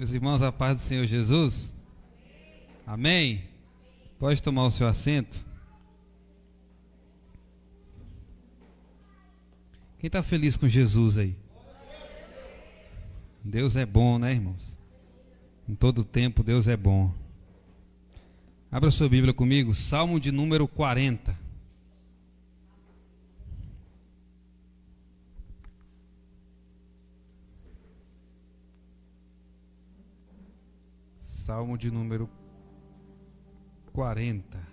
Meus irmãos, a paz do Senhor Jesus. Amém? Pode tomar o seu assento. Quem está feliz com Jesus aí? Deus é bom, né, irmãos? Em todo tempo Deus é bom. Abra sua Bíblia comigo, Salmo de número 40. Salmo de número 40.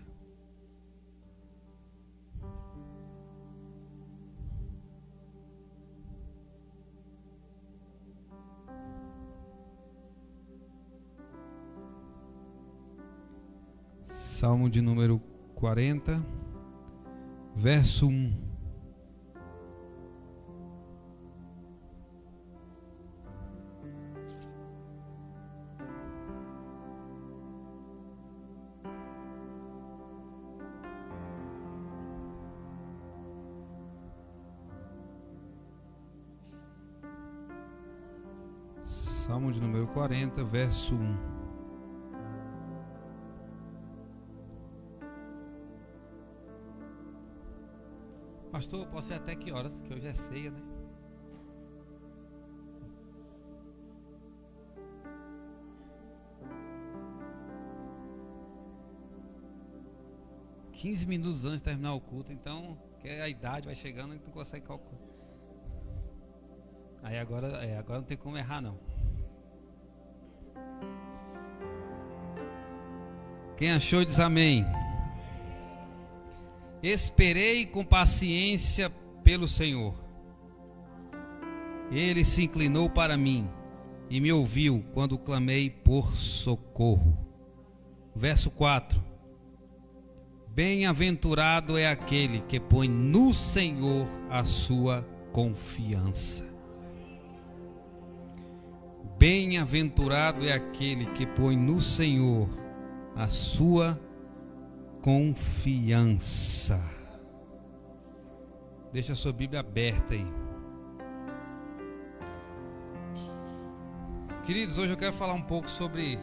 Salmo de número 40, verso 1. Salmo de número 40, verso 1. Pastor, posso ir até que horas? Que hoje é ceia, né? Quinze minutos antes de terminar o culto, então, que a idade vai chegando, a gente não consegue calcular. Aí agora não tem como errar, não. Quem achou diz amém. Esperei com paciência pelo Senhor. Ele se inclinou para mim e me ouviu quando clamei por socorro. Verso 4. Bem-aventurado é aquele que põe no Senhor a sua confiança. Bem-aventurado é aquele que põe no Senhor a sua confiança. Deixa a sua Bíblia aberta aí. Queridos, hoje eu quero falar um pouco sobre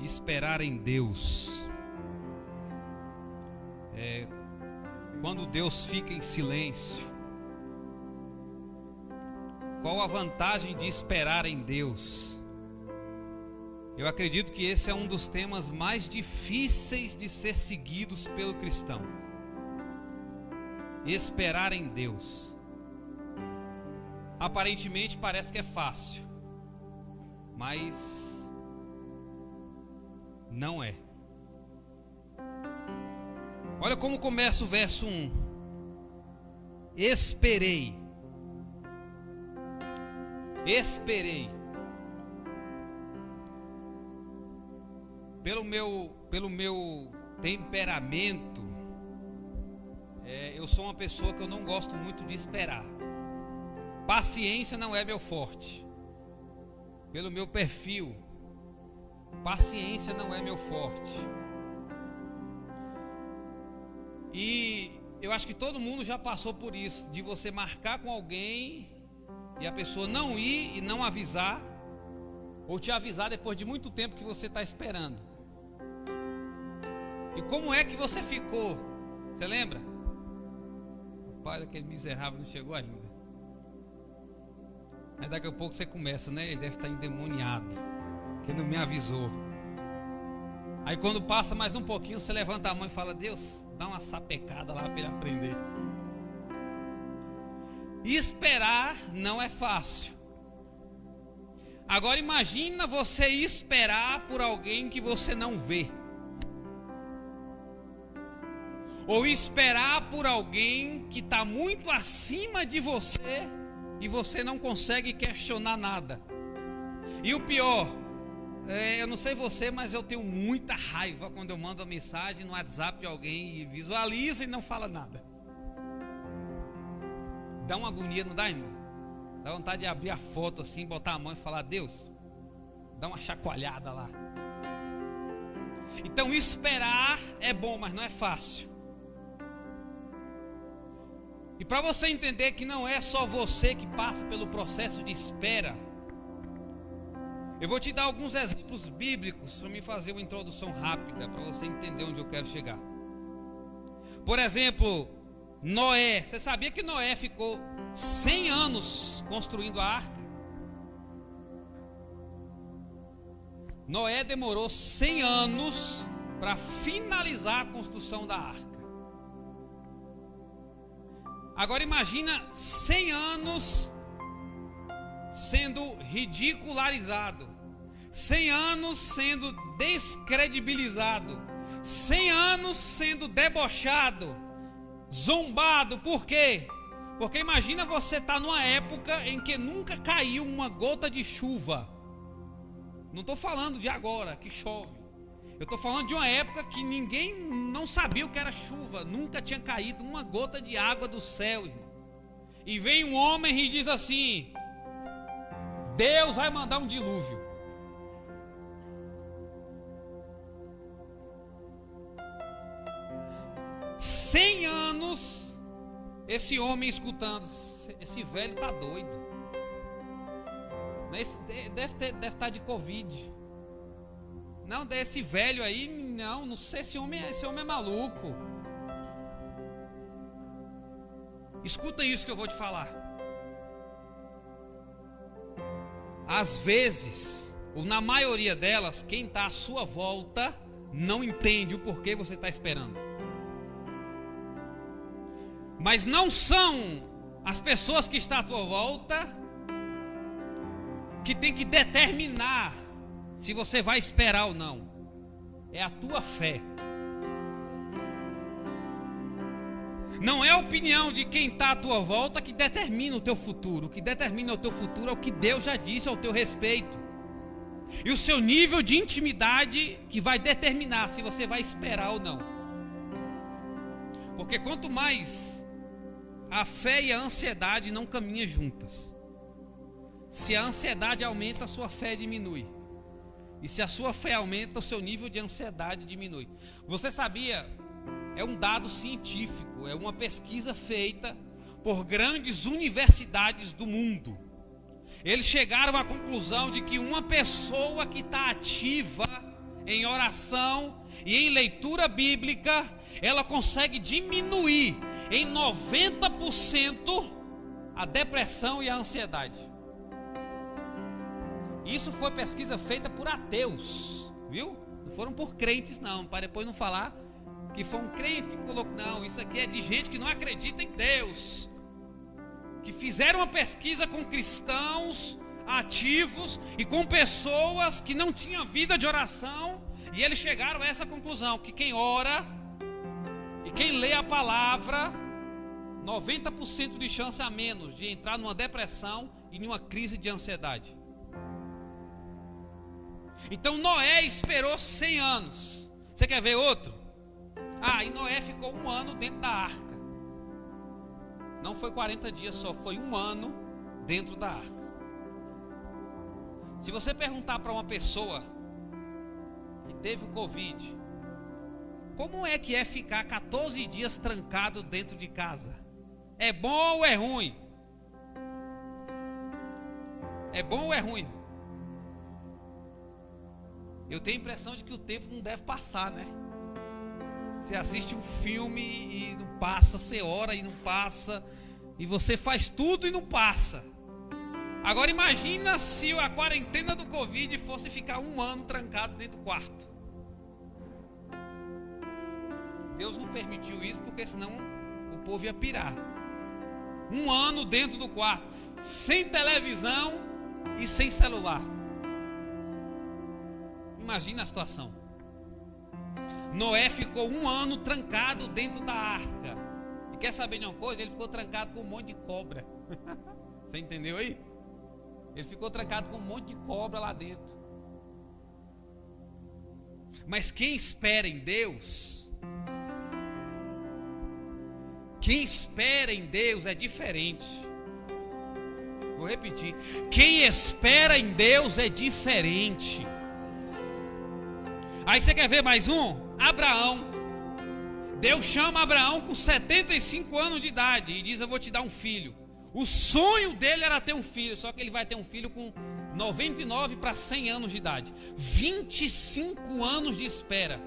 esperar em Deus. Quando Deus fica em silêncio, qual a vantagem de esperar em Deus? Eu acredito que esse é um dos temas mais difíceis de ser seguidos pelo cristão. Esperar em Deus. Aparentemente parece que é fácil, mas não é. Olha como começa o verso 1. Esperei. Pelo meu temperamento, eu sou uma pessoa que eu não gosto muito de esperar. Paciência não é meu forte. Pelo meu perfil, paciência não é meu forte. E eu acho que todo mundo já passou por isso, de você marcar com alguém e a pessoa não ir e não avisar, ou te avisar depois de muito tempo que você está esperando. E como é que você ficou? Você lembra? O pai daquele miserável não chegou ainda. Aí daqui a pouco você começa, né? Ele deve estar endemoniado, que não me avisou. Aí quando passa mais um pouquinho, você levanta a mão e fala: Deus, dá uma sapecada lá para ele aprender. E esperar não é fácil. Agora imagina você esperar por alguém que você não vê. Ou esperar por alguém que está muito acima de você e você não consegue questionar nada. E o pior, eu não sei você, mas eu tenho muita raiva quando eu mando uma mensagem no WhatsApp de alguém e visualiza e não fala nada. Dá uma agonia, não dá, irmão? Dá vontade de abrir a foto assim, botar a mão e falar: Deus, dá uma chacoalhada lá. Então esperar é bom, mas não é fácil. E para você entender que não é só você que passa pelo processo de espera, Eu vou te dar alguns exemplos bíblicos para me fazer uma introdução rápida, para você entender onde eu quero chegar. Por exemplo, Noé. Você sabia que Noé ficou 100 anos construindo a arca? Noé demorou 100 anos para finalizar a construção da arca. Agora imagina 100 anos sendo ridicularizado, 100 anos sendo descredibilizado, 100 anos sendo debochado, zombado. Por quê? Porque imagina você estar numa época em que nunca caiu uma gota de chuva. Não estou falando de agora que chove, eu estou falando de uma época que ninguém não sabia o que era chuva, nunca tinha caído uma gota de água do céu, irmão. E vem um homem e diz assim: Deus vai mandar um dilúvio. Cem anos esse homem escutando. Esse velho está doido. Deve estar de Covid. Não, desse velho aí, não sei, esse homem é maluco. Escuta isso que eu vou te falar. Às vezes, ou na maioria delas, quem está à sua volta não entende o porquê você está esperando. Mas não são as pessoas que estão à tua volta que tem que determinar se você vai esperar ou não. É a tua fé. Não é a opinião de quem está à tua volta que determina o teu futuro. O que determina o teu futuro é o que Deus já disse ao teu respeito. E o seu nível de intimidade que vai determinar se você vai esperar ou não. Porque quanto mais a fé e a ansiedade não caminham juntas. Se a ansiedade aumenta, a sua fé diminui. E se a sua fé aumenta, o seu nível de ansiedade diminui. Você sabia? É um dado científico, é uma pesquisa feita por grandes universidades do mundo. Eles chegaram à conclusão de que uma pessoa que está ativa em oração e em leitura bíblica, ela consegue diminuir em 90% a depressão e a ansiedade. Isso foi pesquisa feita por ateus, viu? Não foram por crentes não, para depois não falar que foi um crente que colocou. Não, isso aqui é de gente que não acredita em Deus, que fizeram uma pesquisa com cristãos ativos e com pessoas que não tinham vida de oração, e eles chegaram a essa conclusão, que quem ora e quem lê a palavra, 90% de chance a menos de entrar numa depressão e numa crise de ansiedade. Então Noé esperou 100 anos. Você quer ver outro? E Noé ficou 1 ano dentro da arca. Não foi 40 dias só, foi 1 ano dentro da arca. Se você perguntar para uma pessoa que teve o Covid, como é que é ficar 14 dias trancado dentro de casa? É bom ou é ruim? É bom ou é ruim? Eu tenho a impressão de que o tempo não deve passar, né? Você assiste um filme e não passa, você ora e não passa, e você faz tudo e não passa. Agora imagina se a quarentena do Covid fosse ficar 1 ano trancado dentro do quarto. Deus não permitiu isso porque senão o povo ia pirar. 1 ano dentro do quarto, sem televisão e sem celular. Imagina a situação. Noé ficou 1 ano trancado dentro da arca. E quer saber de uma coisa? Ele ficou trancado com um monte de cobra. Você entendeu aí? Ele ficou trancado com um monte de cobra lá dentro. Mas quem espera em Deus, quem espera em Deus é diferente. Vou repetir. Quem espera em Deus é diferente. Aí você quer ver mais um? Abraão. Deus chama Abraão com 75 anos de idade e diz: eu vou te dar um filho. O sonho dele era ter um filho, só que ele vai ter um filho com 99 para 100 anos de idade. 25 anos de espera.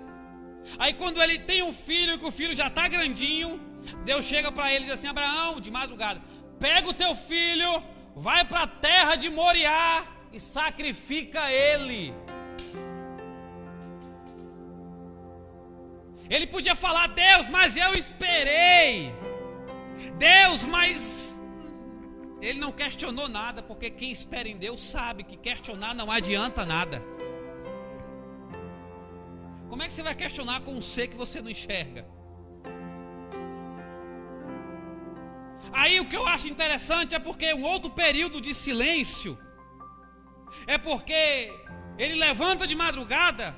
Aí quando ele tem um filho, que o filho já está grandinho, Deus chega para ele e diz assim: Abraão, de madrugada, pega o teu filho, vai para a terra de Moriá e sacrifica ele. Ele podia falar: Deus, mas eu esperei. Deus, mas... Ele não questionou nada, porque quem espera em Deus sabe que questionar não adianta nada. Como é que você vai questionar com um ser que você não enxerga? Aí o que eu acho interessante é porque um outro período de silêncio é porque ele levanta de madrugada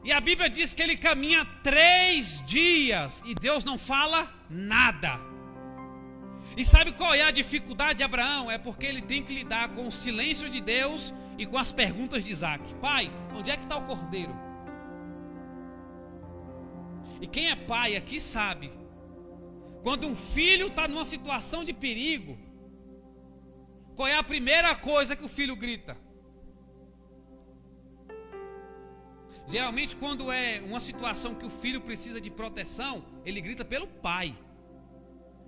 e a Bíblia diz que ele caminha 3 dias e Deus não fala nada. E sabe qual é a dificuldade de Abraão? É porque ele tem que lidar com o silêncio de Deus e com as perguntas de Isaac. Pai, onde é que está o cordeiro? E quem é pai aqui sabe, quando um filho está numa situação de perigo, qual é a primeira coisa que o filho grita? Geralmente quando é uma situação que o filho precisa de proteção, ele grita pelo pai.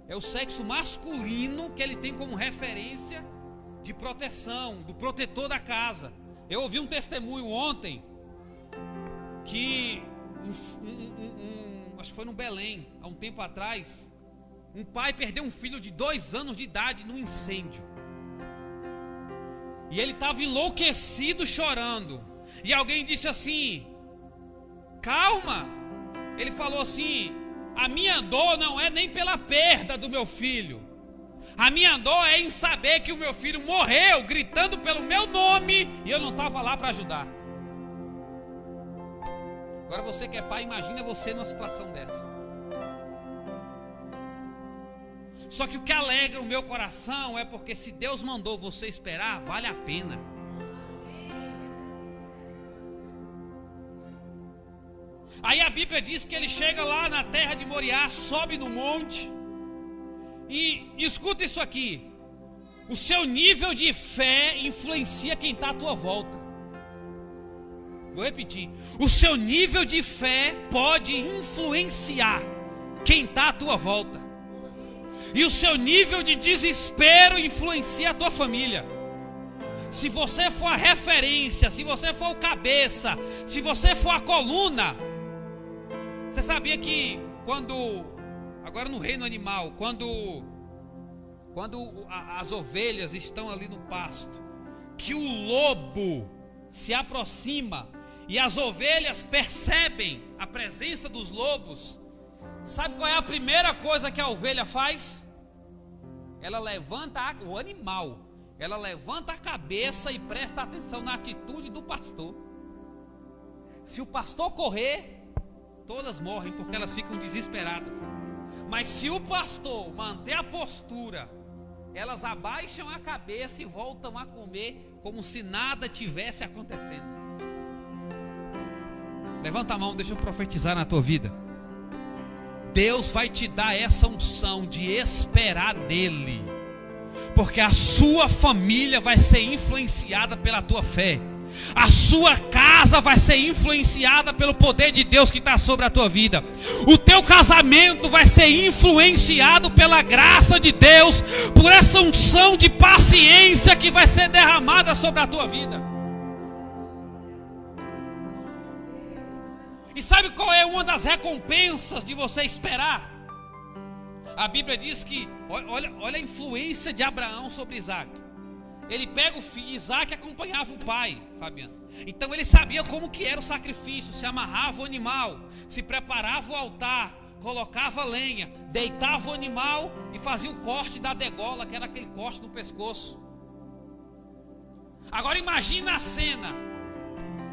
É o sexo masculino que ele tem como referência de proteção, do protetor da casa. Eu ouvi um testemunho ontem que acho que foi no Belém, há um tempo atrás, um pai perdeu um filho de 2 anos de idade num incêndio. E ele estava enlouquecido chorando. E alguém disse assim: calma. Ele falou assim: a minha dor não é nem pela perda do meu filho. A minha dor é em saber que o meu filho morreu gritando pelo meu nome e eu não estava lá para ajudar. Agora você que é pai, imagina você numa situação dessa. Só que o que alegra o meu coração é porque se Deus mandou você esperar, vale a pena. Aí a Bíblia diz que ele chega lá na terra de Moriá, sobe no monte. E escuta isso aqui: o seu nível de fé influencia quem está à tua volta. Vou repetir: o seu nível de fé pode influenciar quem está à tua volta. E o seu nível de desespero influencia a tua família. Se você for a referência, se você for o cabeça, se você for a coluna. Você sabia que agora no reino animal, quando as ovelhas estão ali no pasto, que o lobo se aproxima e as ovelhas percebem a presença dos lobos, sabe qual é a primeira coisa que a ovelha faz? Ela levanta o animal, ela levanta a cabeça e presta atenção na atitude do pastor. Se o pastor correr, todas morrem porque elas ficam desesperadas. Mas se o pastor manter a postura, elas abaixam a cabeça e voltam a comer como se nada tivesse acontecendo. Levanta a mão, deixa eu profetizar na tua vida. Deus vai te dar essa unção de esperar nele, porque a sua família vai ser influenciada pela tua fé. A sua casa vai ser influenciada pelo poder de Deus que está sobre a tua vida. O teu casamento vai ser influenciado pela graça de Deus, por essa unção de paciência que vai ser derramada sobre a tua vida. E sabe qual é uma das recompensas de você esperar? A Bíblia diz que, olha a influência de Abraão sobre Isaac. Ele pega o filho, Isaac acompanhava o pai, Fabiano. Então ele sabia como que era o sacrifício. Se amarrava o animal, se preparava o altar, colocava lenha, deitava o animal e fazia o corte da degola, que era aquele corte no pescoço. Agora imagina a cena: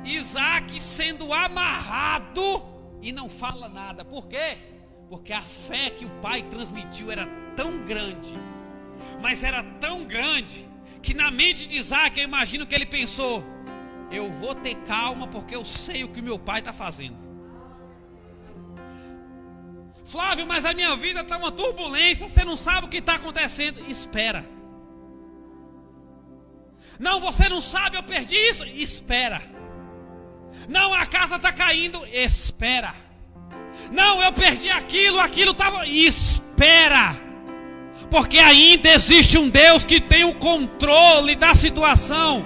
Isaac sendo amarrado e não fala nada. Por quê? Porque a fé que o pai transmitiu era tão grande, mas era tão grande, que na mente de Isaac, eu imagino que ele pensou: eu vou ter calma porque eu sei o que meu pai está fazendo. Flávio, mas a minha vida está uma turbulência, você não sabe o que está acontecendo. Espera. Não, você não sabe, eu perdi isso. Espera. Não, a casa está caindo. Espera. Não, eu perdi aquilo estava. Espera. Porque ainda existe um Deus que tem o controle da situação.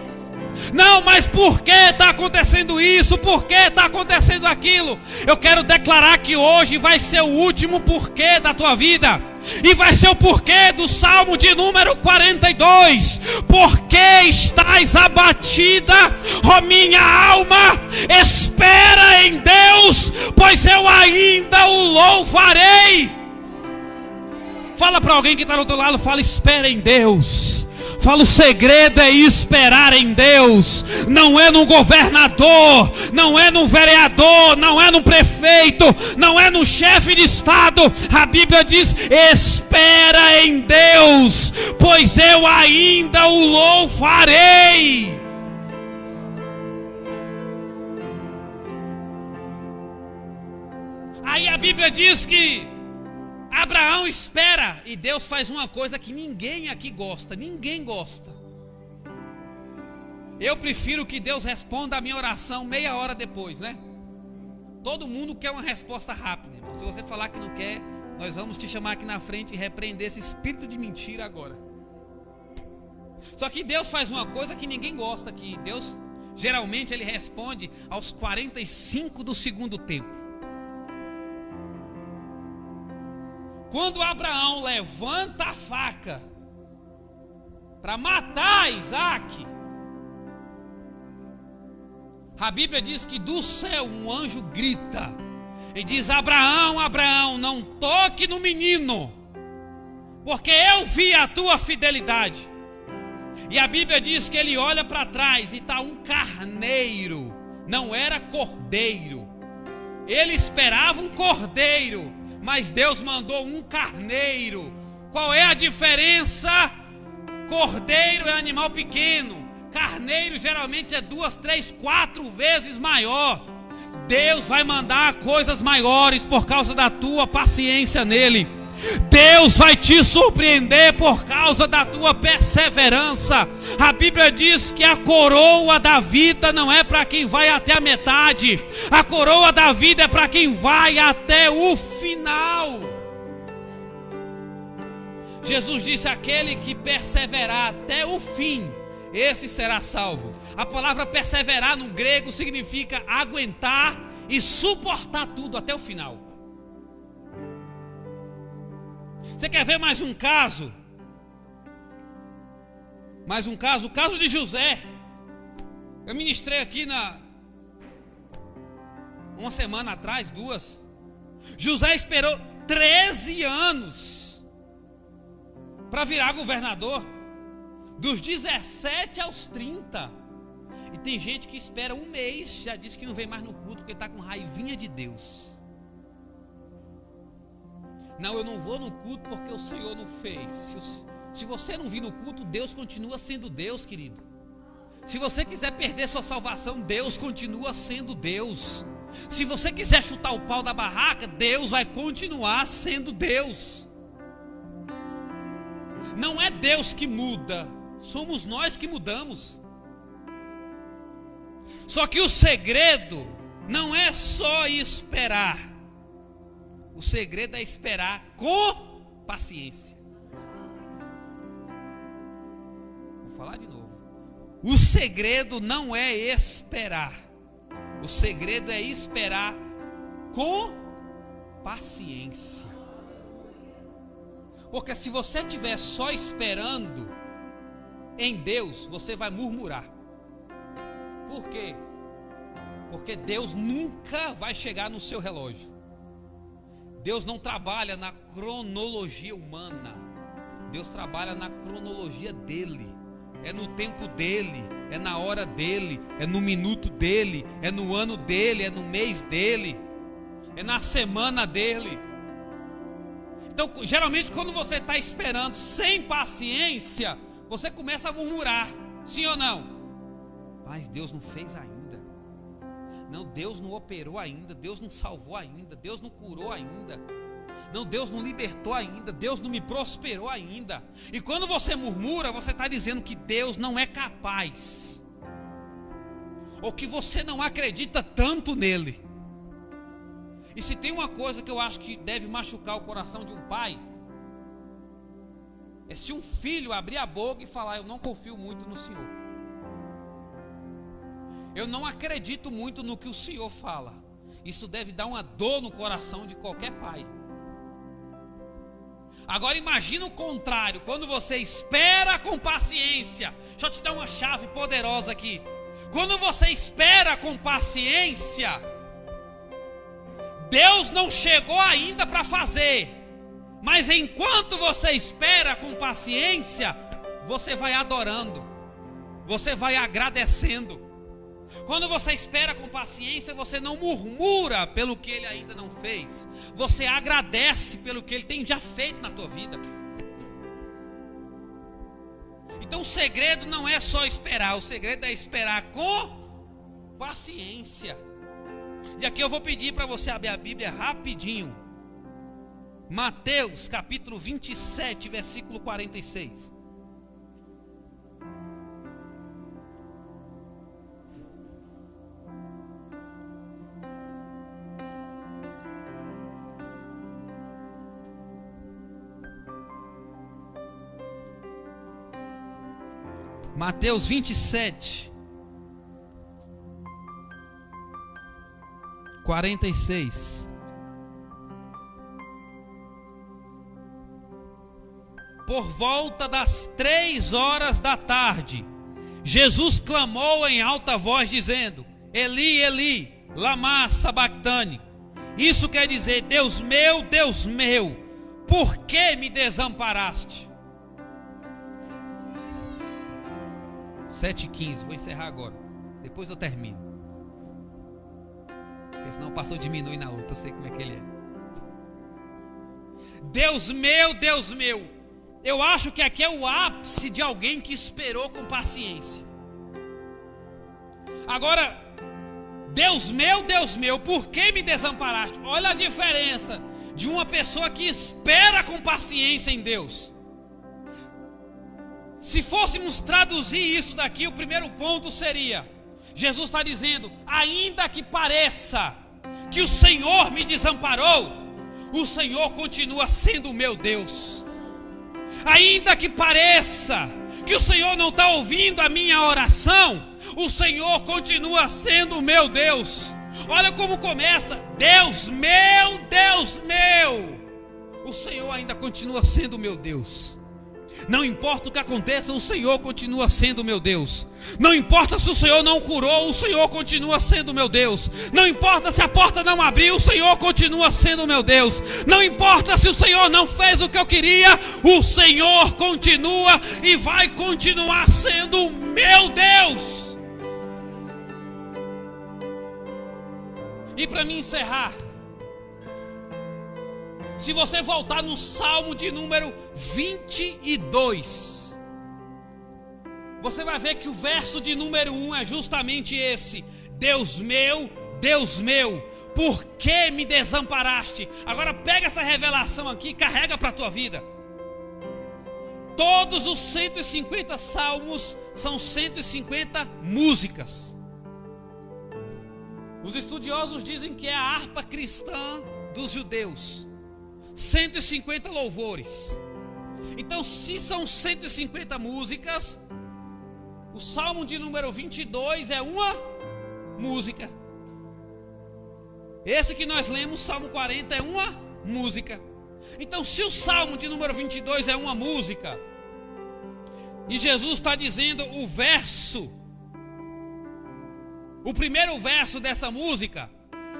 Não, mas por que está acontecendo isso? Por que está acontecendo aquilo? Eu quero declarar que hoje vai ser o último porquê da tua vida. E vai ser o porquê do Salmo de número 42. Porque estás abatida, ó minha alma? Espera em Deus, pois eu ainda o louvarei. Fala para alguém que está do outro lado, fala, espera em Deus. Fala, o segredo é esperar em Deus. Não é no governador, não é no vereador, não é no prefeito, não é no chefe de estado. A Bíblia diz, espera em Deus, pois eu ainda o louvarei. Aí a Bíblia diz que Abraão espera, e Deus faz uma coisa que ninguém aqui gosta. Ninguém gosta. Eu prefiro que Deus responda a minha oração meia hora depois, né? Todo mundo quer uma resposta rápida, irmão. Se você falar que não quer, nós vamos te chamar aqui na frente e repreender esse espírito de mentira agora. Só que Deus faz uma coisa que ninguém gosta aqui. Deus, geralmente, ele responde aos 45 do segundo tempo. Quando Abraão levanta a faca para matar Isaac, a Bíblia diz que do céu um anjo grita e diz: Abraão, Abraão, não toque no menino, porque eu vi a tua fidelidade. E a Bíblia diz que ele olha para trás e está um carneiro, não era cordeiro. Ele esperava um cordeiro, mas Deus mandou um carneiro. Qual é a diferença? Cordeiro é animal pequeno, carneiro geralmente é 2, 3, 4 vezes maior. Deus vai mandar coisas maiores por causa da tua paciência nele. Deus vai te surpreender por causa da tua perseverança. A Bíblia diz que a coroa da vida não é para quem vai até a metade. A coroa da vida é para quem vai até o final. Jesus disse: aquele que perseverar até o fim, esse será salvo. A palavra perseverar no grego significa aguentar e suportar tudo até o final. Você quer ver mais um caso? Mais um caso, o caso de José. Eu ministrei aqui uma semana atrás, 2. José esperou 13 anos para virar governador, dos 17 aos 30. E tem gente que espera um mês, já disse que não vem mais no culto porque está com raivinha de Deus. Não, eu não vou no culto porque o Senhor não fez. Se você não vir no culto, Deus continua sendo Deus, querido. Se você quiser perder sua salvação, Deus continua sendo Deus. Se você quiser chutar o pau da barraca, Deus vai continuar sendo Deus. Não é Deus que muda, somos nós que mudamos. Só que o segredo não é só esperar. O segredo é esperar com paciência. Vou falar de novo. O segredo não é esperar. O segredo é esperar com paciência. Porque se você estiver só esperando em Deus, você vai murmurar. Por quê? Porque Deus nunca vai chegar no seu relógio. Deus não trabalha na cronologia humana. Deus trabalha na cronologia dele. É no tempo dele, é na hora dele, é no minuto dele, é no ano dele, é no mês dele, é na semana dele. Então, geralmente quando você está esperando sem paciência, você começa a murmurar, sim ou não? Mas Deus não fez ainda. Não, Deus não operou ainda, Deus não salvou ainda, Deus não curou ainda. Não, Deus não libertou ainda, Deus não me prosperou ainda. E quando você murmura, você está dizendo que Deus não é capaz, ou que você não acredita tanto nele. E se tem uma coisa que eu acho que deve machucar o coração de um pai, é se um filho abrir a boca e falar: eu não confio muito no Senhor, eu não acredito muito no que o Senhor fala. Isso deve dar uma dor no coração de qualquer pai. Agora imagina o contrário, quando você espera com paciência. Deixa eu te dar uma chave poderosa aqui. Quando você espera com paciência, Deus não chegou ainda para fazer, mas enquanto você espera com paciência, você vai adorando, você vai agradecendo. Quando você espera com paciência, você não murmura pelo que Ele ainda não fez, você agradece pelo que Ele tem já feito na tua vida. Então o segredo não é só esperar, o segredo é esperar com paciência. E aqui eu vou pedir para você abrir a Bíblia rapidinho. Mateus capítulo 27, versículo 46. Mateus 27, 46. Por volta das 3 horas da tarde, Jesus clamou em alta voz, dizendo: Eli, Eli, lama sabactani. Isso quer dizer: Deus meu, por que me desamparaste? 7h15, vou encerrar agora, depois eu termino, porque senão o pastor diminui na outra, eu sei como é que ele é. Deus meu, eu acho que aqui é o ápice de alguém que esperou com paciência. Agora, Deus meu, por que me desamparaste? Olha a diferença de uma pessoa que espera com paciência em Deus. Se fôssemos traduzir isso daqui, o primeiro ponto seria: Jesus está dizendo, ainda que pareça que o Senhor me desamparou, o Senhor continua sendo o meu Deus. Ainda que pareça que o Senhor não está ouvindo a minha oração, o Senhor continua sendo o meu Deus. Olha como começa: Deus meu, o Senhor ainda continua sendo o meu Deus. Não importa o que aconteça, o Senhor continua sendo meu Deus. Não importa se o Senhor não curou, o Senhor continua sendo meu Deus. Não importa se a porta não abriu, o Senhor continua sendo meu Deus. Não importa se o Senhor não fez o que eu queria, o Senhor continua e vai continuar sendo meu Deus. E para mim encerrar, se você voltar no Salmo de número 22, você vai ver que o verso de número 1 é justamente esse: Deus meu, por que me desamparaste? Agora pega essa revelação aqui e carrega para a tua vida. Todos os 150 salmos são 150 músicas. Os estudiosos dizem que é a harpa cristã dos judeus. 150 louvores. Então, se são 150 músicas, o Salmo de número 22 é uma música. Esse que nós lemos, Salmo 40, é uma música. Então, se o Salmo de número 22 é uma música, e Jesus está dizendo o primeiro verso dessa música,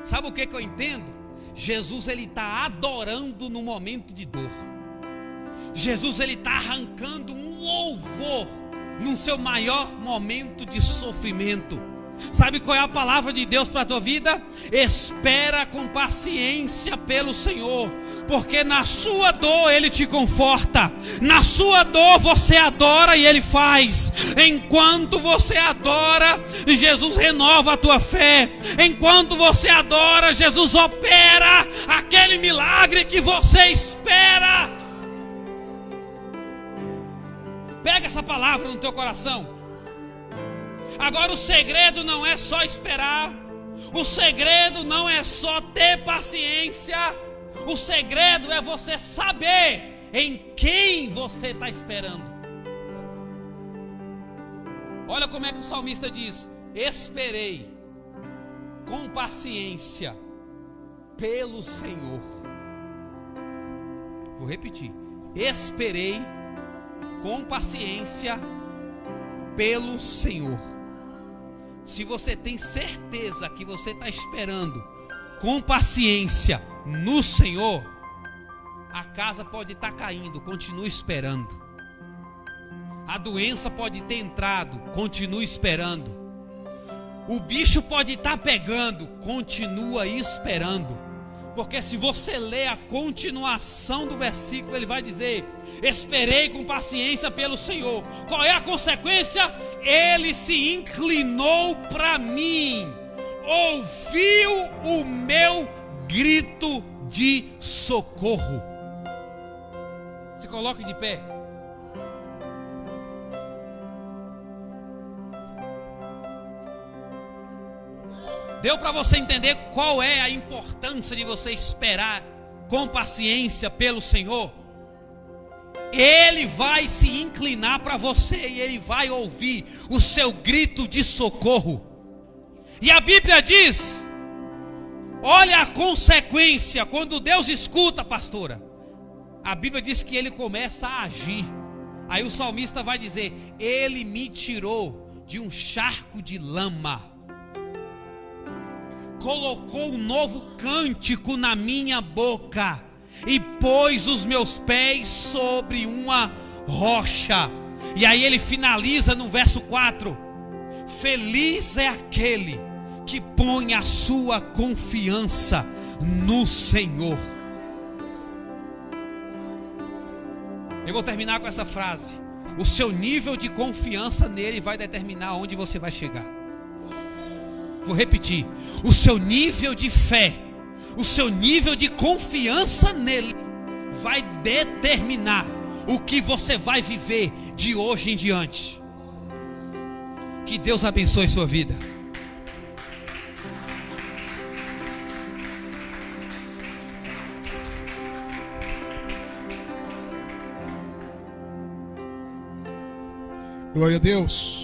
sabe o que eu entendo? Jesus, ele está adorando no momento de dor. Jesus, ele está arrancando um louvor no seu maior momento de sofrimento. Sabe qual é a palavra de Deus para a tua vida? Espera com paciência pelo Senhor, porque na sua dor Ele te conforta, na sua dor você adora e Ele faz. Enquanto você adora, Jesus renova a tua fé. Enquanto você adora, Jesus opera aquele milagre que você espera. Pega essa palavra no teu coração. Agora o segredo não é só esperar, o segredo não é só ter paciência, o segredo é você saber em quem você está esperando. Olha como é que o salmista diz: esperei com paciência pelo Senhor. Vou repetir: esperei com paciência pelo Senhor. Se você tem certeza que você está esperando com paciência no Senhor, a casa pode estar caindo, continue esperando. A doença pode ter entrado, continue esperando. O bicho pode estar pegando, continua esperando. Porque se você ler a continuação do versículo, ele vai dizer: esperei com paciência pelo Senhor. Qual é a consequência? Ele se inclinou para mim, ouviu o meu grito de socorro. Se coloque de pé. Deu para você entender qual é a importância de você esperar com paciência pelo Senhor? Ele vai se inclinar para você e Ele vai ouvir o seu grito de socorro. E a Bíblia diz, olha a consequência, quando Deus escuta, pastora, a Bíblia diz que Ele começa a agir. Aí o salmista vai dizer: Ele me tirou de um charco de lama, colocou um novo cântico na minha boca e pôs os meus pés sobre uma rocha. E aí ele finaliza no verso 4: feliz é aquele que põe a sua confiança no Senhor. Eu vou terminar com essa frase: o seu nível de confiança nele vai determinar onde você vai chegar. Vou repetir: o seu nível de fé, o seu nível de confiança nele vai determinar o que você vai viver de hoje em diante. Que Deus abençoe sua vida. Glória a Deus.